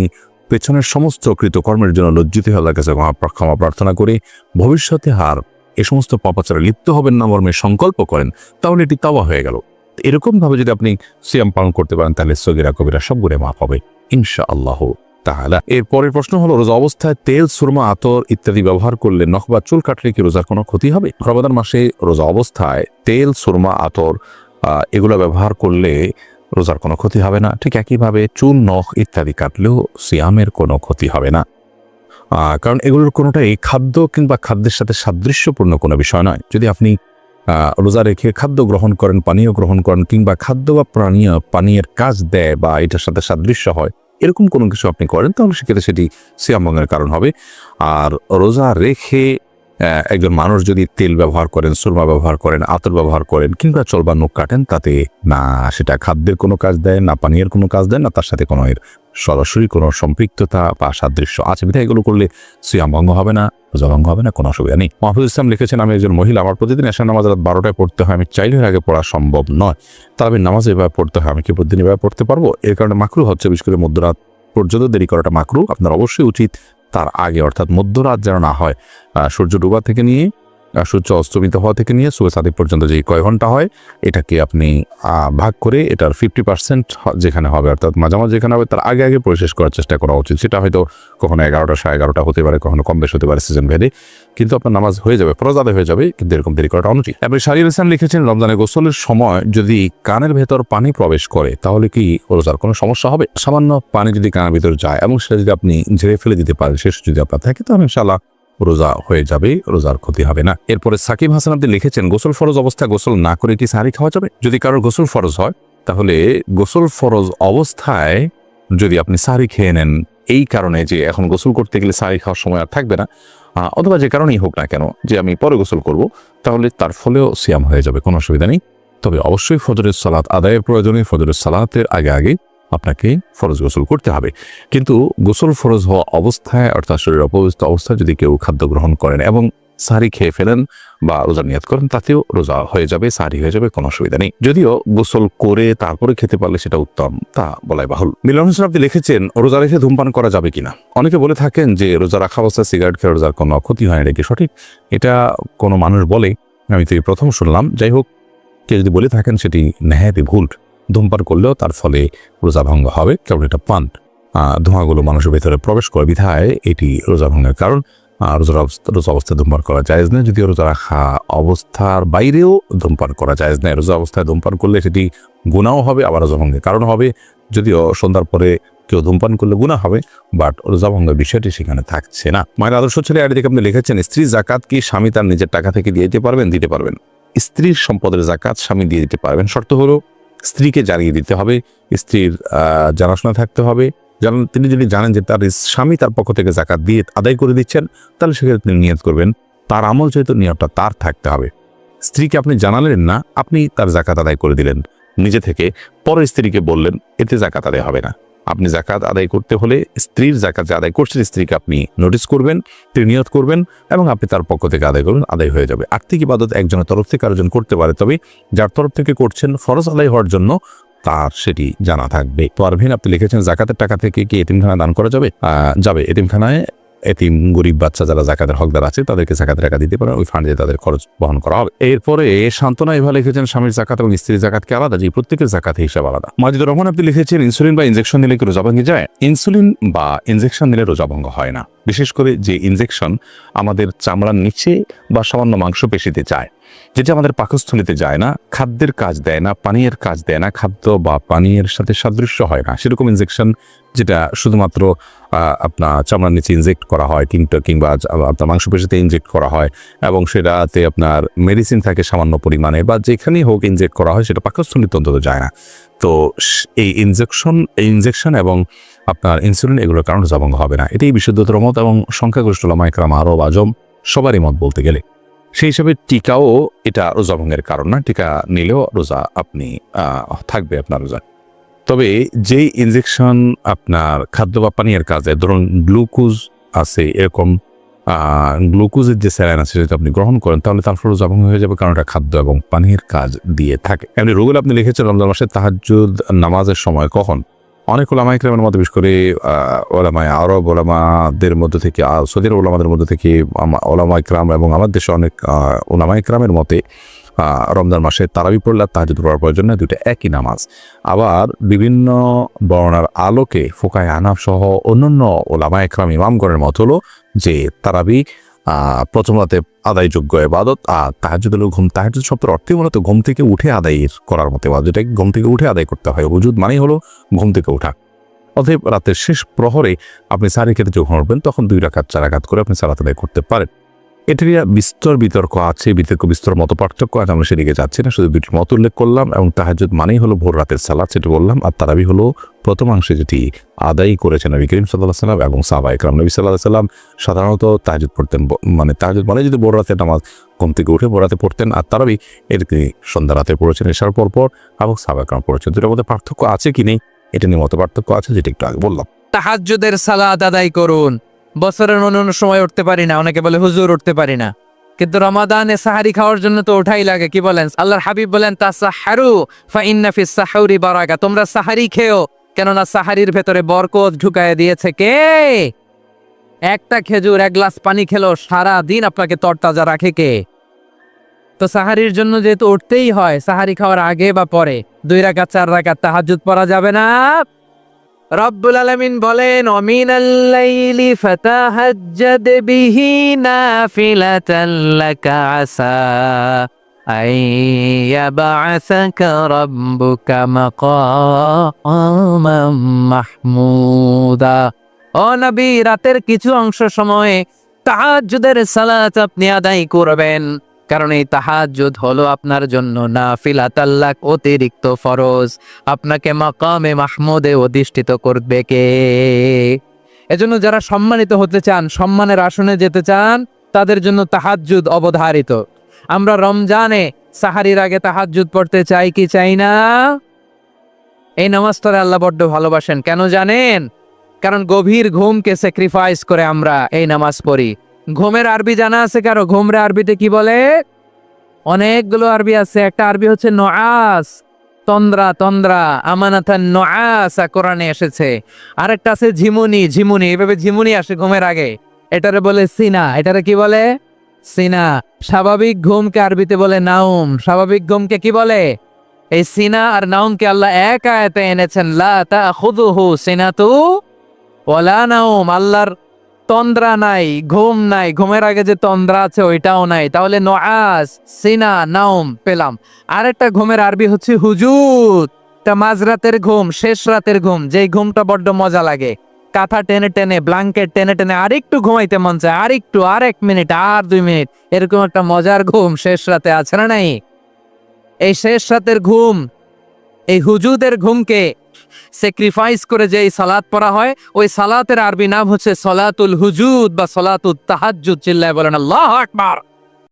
পেছনের সমস্ত কৃতকর্মের জন্য লজ্জিত হয়ে আল্লাহর কাছে ক্ষমা প্রার্থনা করে ভবিষ্যতে আর এ সমস্ত পাপাচারে লিপ্ত হবেন না মর্মে সংকল্প করেন, তাহলে এটি তাওবা হয়ে গেল। এরকম ভাবে যদি আপনি সিয়াম পালন করতে পারেন তাহলে সগীরা কবিরা সব গুনাহ মাফ হবে ইনশাআল্লাহ তাআলা। এর পরের প্রশ্ন হলো, রোজা অবস্থায় তেল, সুরমা, আতর ইত্যাদি ব্যবহার করলে নখ বা চুল কাটলে কি রোজার কোনো ক্ষতি হবে? রমাদান মাসে রোজা অবস্থায় তেল, সুরমা, আতর এগুলো ব্যবহার করলে রোজার কোনো ক্ষতি হবে না। ঠিক একইভাবে চুল, নখ ইত্যাদি কাটলেও সিয়ামের কোনো ক্ষতি হবে না, কারণ এগুলোর কোনোটাই খাদ্য কিংবা খাদ্যের সাথে সাদৃশ্যপূর্ণ কোনো বিষয় নয়। যদি আপনি রোজা রেখে খাদ্য গ্রহণ করেন, পানীয় গ্রহণ করেন, কিংবা খাদ্য বা পানীয়ের কাজ দেয় বা এটার সাথে সাদৃশ্য হয় এরকম কোনো কিছু আপনি করেন, তাহলে সেক্ষেত্রে সেটি সিয়াম ভঙ্গের কারণ হবে। আর রোজা রেখে একজন মানুষ যদি তেল ব্যবহার করেন, সুরমা ব্যবহার করেন, আতর ব্যবহার করেন, কিংবা চুল বা নখ কাটেন, তাতে না সেটা খাদ্যের কোনো কাজ দেয়, না পানীয়ের কোনো কাজ দেয়, না তার সাথে কোনো এর সরাসরি কোনো সম্পৃক্ততা বা সাদৃশ্য আছে। বিধায় এগুলো করলে সিয়াম ভঙ্গ হবে না, রোজা ভঙ্গ হবে না, কোনো অসুবিধা নেই। মাহফুজ ইসলাম লিখেছেন, আমি একজন মহিলা, আমার প্রতিদিন এশার নামাজ রাত 12টায় পড়তে হয়, আমি চাইলে এর আগে পড়া সম্ভব নয়, তাহলে নামাজ এভাবে পড়তে হয়, আমি কি প্রতিদিন এভাবে পড়তে পারবো? এর কারণে মাকরু হচ্ছে, বিশেষ করে মধ্যরাত পর্যন্ত দেরি করাটা মাকরু। আপনার অবশ্যই উচিত তার আগে, অর্থাৎ মধ্যরাত যেন না হয়, সূর্য ডুবা থেকে নিয়ে সূর্য অস্তমিত হওয়া থেকে নিয়ে সুবহ সাদিক পর্যন্ত যে কয় ঘন্টা হয়, এটাকে আপনি ভাগ করে এটার 50% যেখানে হবে, অর্থাৎ মাঝামাঝি যেখানে হবে তার আগে আগে পরিশেষ করার চেষ্টা করা উচিত। সেটা হয়তো কখনো 11টা, 11:30 হতে পারে, কখনো কম বেশ হতে পারে সিজন ভেদে, কিন্তু আপনার নামাজ হয়ে যাবে, ফরজ আদায় হয়ে যাবে, কিন্তু এরকম দেরি করাটা অনুচিত। এবার শাহরিয়ার হোসেন লিখেছেন, রমজানের গোসলের সময় যদি কানের ভেতর পানি প্রবেশ করে তাহলে কি রোজার কোনো সমস্যা হবে? সামান্য পানি যদি কানের ভিতর যায় এবং সেটা যদি আপনি ঝেড়ে ফেলে দিতে পারেন, শেষ যদি আপনার থাকে, তাহলে ইনশাআল্লাহ রোজা হয়ে যাবে, রোজার ক্ষতি হবে না। এরপরে সাকিব হাসান আপনি লিখেছেন, গোসল ফরজ অবস্থায় গোসল না করে কি সাহরি খাওয়া যাবে? যদি কারোর গোসল ফরজ হয় তাহলে গোসল ফরজ অবস্থায় যদি আপনি সাহরি খেয়ে নেন, এই কারণে যে এখন গোসল করতে গেলে সাহরি খাওয়ার সময় আর থাকবে না, অথবা যে কারণেই হোক না কেন যে আমি পরে গোসল করব, তাহলে তার ফলেও সিয়াম হয়ে যাবে, কোনো অসুবিধা নেই। তবে অবশ্যই ফজরের সালাত আদায়ের প্রয়োজনে ফজরের সালাতের আগে আগে আপনাকে ফরজ গোসল করতে হবে। কিন্তু গোসল ফরজ হওয়া অবস্থায়, অর্থাৎ শরীরের অপবিত্র অবস্থায় যদি কেউ খাদ্য গ্রহণ করেন এবং সাহরি খেয়ে ফেলেন বা রোজা নিয়াত করেন, তাতেও রোজা হয়ে যাবে, সাহরি হয়ে যাবে, কোনো অসুবিধা নেই। যদিও গোসল করে তারপরে খেতে পারলে সেটা উত্তম, তা বলাই বাহুল। মিলন হোসেন আপনি লিখেছেন, রোজা রেখে ধূমপান করা যাবে কিনা? অনেকে বলে থাকেন যে রোজা রাখা অবস্থায় সিগারেট খেয়ে রোজার কোনো ক্ষতি হয় না, এটা কি সঠিক? এটা কোনো মানুষ বলে, আমি তো এই প্রথম শুনলাম। যাই হোক, কেউ যদি বলে থাকেন সেটি নেহায়াতই ভুল। ধূমপান করলেও তার ফলে রোজা ভঙ্গ হবে, কারণ এটা পান, ধোঁয়াগুলো মানুষের ভেতরে প্রবেশ করে, বিধায় এটি রোজা ভঙ্গের কারণ। রোজা অবস্থায় ধূমপান করা জায়েজ নয়, যদিও রোজা রাখা অবস্থার বাইরেও ধূমপান করা জায়েজ নয়। রোজা অবস্থায় ধূমপান করলে সেটি গুনাহও হবে, আবার রোজা ভঙ্গের কারণ হবে। যদিও সন্ধ্যার পরে কেউ ধূমপান করলে গুনাহ হবে, বাট রোজা ভঙ্গের বিষয়টি সেখানে থাকছে না। মায়ের আদর্শ ছেলে আইডি থেকে আপনি লিখেছেন, স্ত্রী জাকাত কি স্বামী তার নিজের টাকা থেকে দিয়ে দিতে পারবেন? দিতে পারবেন। স্ত্রীর সম্পদের জাকাত স্বামী দিয়ে দিতে পারবেন, শর্ত হলো স্ত্রীকে জানিয়ে দিতে হবে, স্ত্রীর জানাশোনা থাকতে হবে। তিনি যদি জানেন যে তার স্বামী তার পক্ষ থেকে জাকাত দিয়ে আদায় করে দিচ্ছেন, তাহলে সেক্ষেত্রে তিনি নিয়ত করবেন, তার আমল যেহেতু নিয়তটা তার থাকতে হবে। স্ত্রীকে আপনি জানালেন না, আপনি তার জাকাত আদায় করে দিলেন নিজে থেকে, পরে স্ত্রীকে বললেন, এতে জাকাত আদায় হবে না। আপনি জাকাত আদায় করতে হলে স্ত্রীর জাকাত যে আদায় করছেন স্ত্রীকে আপনি নোটিস করবেন, তিনি নিয়ত করবেন এবং আপনি তার পক্ষ থেকে আদায় করবেন, আদায় হয়ে যাবে। আর্থিক ইবাদত একজনের তরফ থেকে আরেকজন করতে পারে, তবে যার তরফ থেকে করছেন ফরজ আদায় হওয়ার জন্য তার সেটি জানা থাকবে। তো আরভিন আপনি লিখেছেন জাকাতের টাকা থেকে কি এতিমখানায় দান করা যাবে? যাবে। এতিমখানায় এতিম গরিব বাচ্চা যারা জাকাতের হকদার আছে তাদেরকে জাকাতের টাকা দিতে পারেন, ওই ফান্ডে তাদের খরচ বহন করা হবে। এরপরে শান্তনা এভাবে লিখেছেন স্বামীর জাকাত এবং স্ত্রীর জাকাত কি আলাদা? যে প্রত্যেকের জাকাত হিসাব আলাদা। মাজিদুর রহমান আপনি লিখেছেন ইনসুলিন বা ইনজেকশন নিলে কি রোজা ভেঙে যায়? ইনসুলিন বা ইনজেকশন নিলে রোজা ভঙ্গ হয় না। বিশেষ করে যে ইনজেকশন আমাদের চামড়ার নিচে বা সামান্য মাংসপেশিতে যায়, যেটা আমাদের পাকস্থলিতে যায় না, খাদ্যের কাজ দেয় না, পানীয়ের কাজ দেয় না, খাদ্য বা পানীয়ের সাথে সাদৃশ্য হয় না, সেরকম ইনজেকশন যেটা শুধুমাত্র আপনার চামড়ার নিচে ইনজেক্ট করা হয় কিংবা আপনার মাংসপেশিতে ইনজেক্ট করা হয় এবং সেটাতে আপনার মেডিসিন থাকে সামান্য পরিমাণে, বা যেখানেই হোক ইনজেক্ট করা হয় সেটা পাকস্থলিতে অন্তত যায় না। তো এই ইনজেকশন এবং আপনার ইনসুলিন এগুলোর কারণে রোজা ভঙ্গ হবে না। এটাই বিশুদ্ধতর মত এবং সংখ্যাগরিষ্ঠ উলামায়ে কেরাম, আরব আজম সবারই মত বলতে গেলে। সেই হিসাবে টিকাও এটা রোজা ভঙ্গের কারণ না, টিকা নিলেও রোজা আপনি থাকবে আপনার রোজা। তবে যেই ইনজেকশন আপনার খাদ্য বা পানীয়ের কাজে, ধরুন গ্লুকোজ আছে, এরকম গ্লুকোজের যে স্যালাইন আছে সেটা আপনি গ্রহণ করেন, তাহলে তারপর রোজা ভঙ্গ হয়ে যাবে, কারণ এটা খাদ্য এবং পানীয়ের কাজ দিয়ে থাকে। এমনি রোগুলো আপনি লিখেছেন রমজান মাসে তাহাজ্জুদ নামাজের সময় কখন? অনেক ওলামায়ে কেরামের মধ্যে, বিশেষ করে ওলামায়ে আরব ওলামাদের মধ্যে থেকে, সৌদির ওলামাদের মধ্যে থেকে ওলামায়ে কেরাম এবং আমার দেশে অনেক ওলামায়ে কেরামের মতে রমজান মাসে তারাবি পড়লে তাহাজ্জুদ পড়ার প্রয়োজন নয়, দুটো একই নামাজ। আবার বিভিন্ন বর্ণনার আলোকে ফুকায়ে হানাফ সহ অন্যান্য ওলামায়ে কেরাম ইমামগণের মত হলো যে তারাবি প্রথম রাতে আদায়যোগ্য ইবাদত, আর তাহাজ্জুদ হলো তাহাজ্জুদ শব্দের অর্থই মূলত ঘুম থেকে উঠে আদায় করার মতো ইবাদত, যেটা ঘুম থেকে উঠে আদায় করতে হয়। ওজুদ মানেই হলো ঘুম থেকে ওঠা। অতএব রাতের শেষ প্রহরে আপনি সারি খেতে যখন উঠবেন তখন 2 রাকাত 4 রাকাত করে আপনি সালাত আদায় করতে পারেন। এটা নিয়ে বিতর্ক আছে, বিস্তর মত পার্থক্য আছে, আমরা সেদিকে যাচ্ছি না, শুধু দুটি মত উল্লেখ করলাম। এবং তাহাজ্জুদ মানেই হলো ভোর রাতের সালাত, সেটা বললাম। আর তারাবি হলো প্রথমাংশে যেটি আদায় করেছেন নবী করিম সাল্লাল্লাহু আলাইহি ওয়াসাল্লাম এবং সাহাবায়ে কেরাম। নবী সাল্লাল্লাহু আলাইহি ওয়াসাল্লাম সাধারণত তাহাজ্জুদ পড়তেন, মানে তাহাজ্জুদ মানে যদি ভোর রাতে নামাজ ঘুম থেকে উঠে ভোর রাতে পড়তেন, আর তারাবি এটাকে সন্ধ্যা রাতে পড়েছেন এশার পর এবং সাহাবায়ে কেরাম পড়েছেন। দুটোর মধ্যে পার্থক্য আছে কি নেই এটা নিয়ে মত পার্থক্য আছে, যেটা একটু আগে বললাম। তাহাজ্জুদের সালাত আদায় করুন। বছরের অন্য সময় উঠতে পারি না, অনেকে বলে হুজুর উঠতে পারি না, কিন্তু রমাদানে সাহারি খাওয়ার জন্য তো ওঠাই লাগে। কি বলেন? আল্লাহর হাবিব বলেন তাসাহহারু ফা ইন্না ফিস সাহুরি বারাকা, তোমরা সাহারি খেও, কেননা সাহারির ভেতরে বরকত ঢুকায় দিয়েছে কে? একটা খেজুর, 1 গ্লাস পানি খেলো সারা দিন আপনাকে তরতাজা রাখে কে? তো সাহারির জন্য যেহেতু উঠতেই হয়, সাহারি খাওয়ার আগে বা পরে 2 রাকাত 4 রাকাত তাহাজ্জুদ পড়া যাবে না। রব্বুল আলামিন বলেন ওমিনাল লাইলি ফাতাহাজ্জাদ বিহি নাফিলাতান লাকা আসা আইয়াবআসাকা রাব্বুকা মাকামান মাহমুদা। ও নবী, রাতের কিছু অংশ সময়ে তাহাজ্জুদের সালাত আপনি আদায় করবেন, কারণ এই তাহাজ্জুদ হলো আপনার জন্য নাফিলাতাল লাক, অতিরিক্ত ফরজ। আপনাকে মাকামে মাহমুদে অধিষ্ঠিত করবে কে? এজন্য যারা সম্মানিত হতে চান, সম্মানের আসনে যেতে চান, তাদের জন্য তাহাজ্জুদ অবধারিত। আমরা রমজানে সাহারির আগে তাহাজ্জুদ পড়তে চাই কি চাই না? এই নামাজটারে আল্লাহ বড্ড ভালোবাসেন। কেন জানেন? কারণ গভীর ঘুমকে স্যাক্রিফাইস করে আমরা এই নামাজ পড়ি। ঘুমের আরবি জানা আছে কারো? ঘুমরে আরবিতে কি বলে? অনেকগুলো আরবি আছে। একটা আরবি হচ্ছে নআস, তন্দ্রা, আমানাতান নআসা কোরআনে এসেছে। আরেকটা আছে ঝিমুনি, এভাবে ঝিমুনি আসে ঘুমের আগে, এটারে বলে সিনা। এটারে কি বলে? সিনা। স্বাভাবিক ঘুমকে আরবিতে বলে নাউম। স্বাভাবিক ঘুমকে কি বলে? এই সিনা আর নাউমকে আল্লাহ এক আয়াতে এনেছেন, লা তাখুযুহু সিনাতু ওয়ালা নাউম। আল্লাহর তন্দ্রা নাই, ঘুম নাই, ঘুমের আগে যে তন্দ্রা আছে ওইটাও নাই। তাহলে নআস, সিনা, নাউম পেলাম। আরেকটা ঘুমের আরবি হচ্ছে হুজুদ। তা মাঝরাতের ঘুম, শেষ রাতের ঘুম, যেই ঘুমটা বড্ড মজা লাগে। কাঁথা টেনে টেনে, ব্ল্যাঙ্কেট টেনে টেনে আরেকটু ঘুমাইতে মন চায়, আর 1 মিনিট, আর 2 মিনিট, এরকম একটা মজার ঘুম শেষ রাতে আছে না নাই? এই শেষ রাতের ঘুম, এই হুজুদের ঘুমকে স্যাক্রিফাইস করে যে সালাত পড়া হয়, ওই সালাতের আরবি নাম হচ্ছে সলাতুল হুজুদ বা সলাতুত তাহাজ্জুদ। চিল্লায় বলেন আল্লাহু আকবার।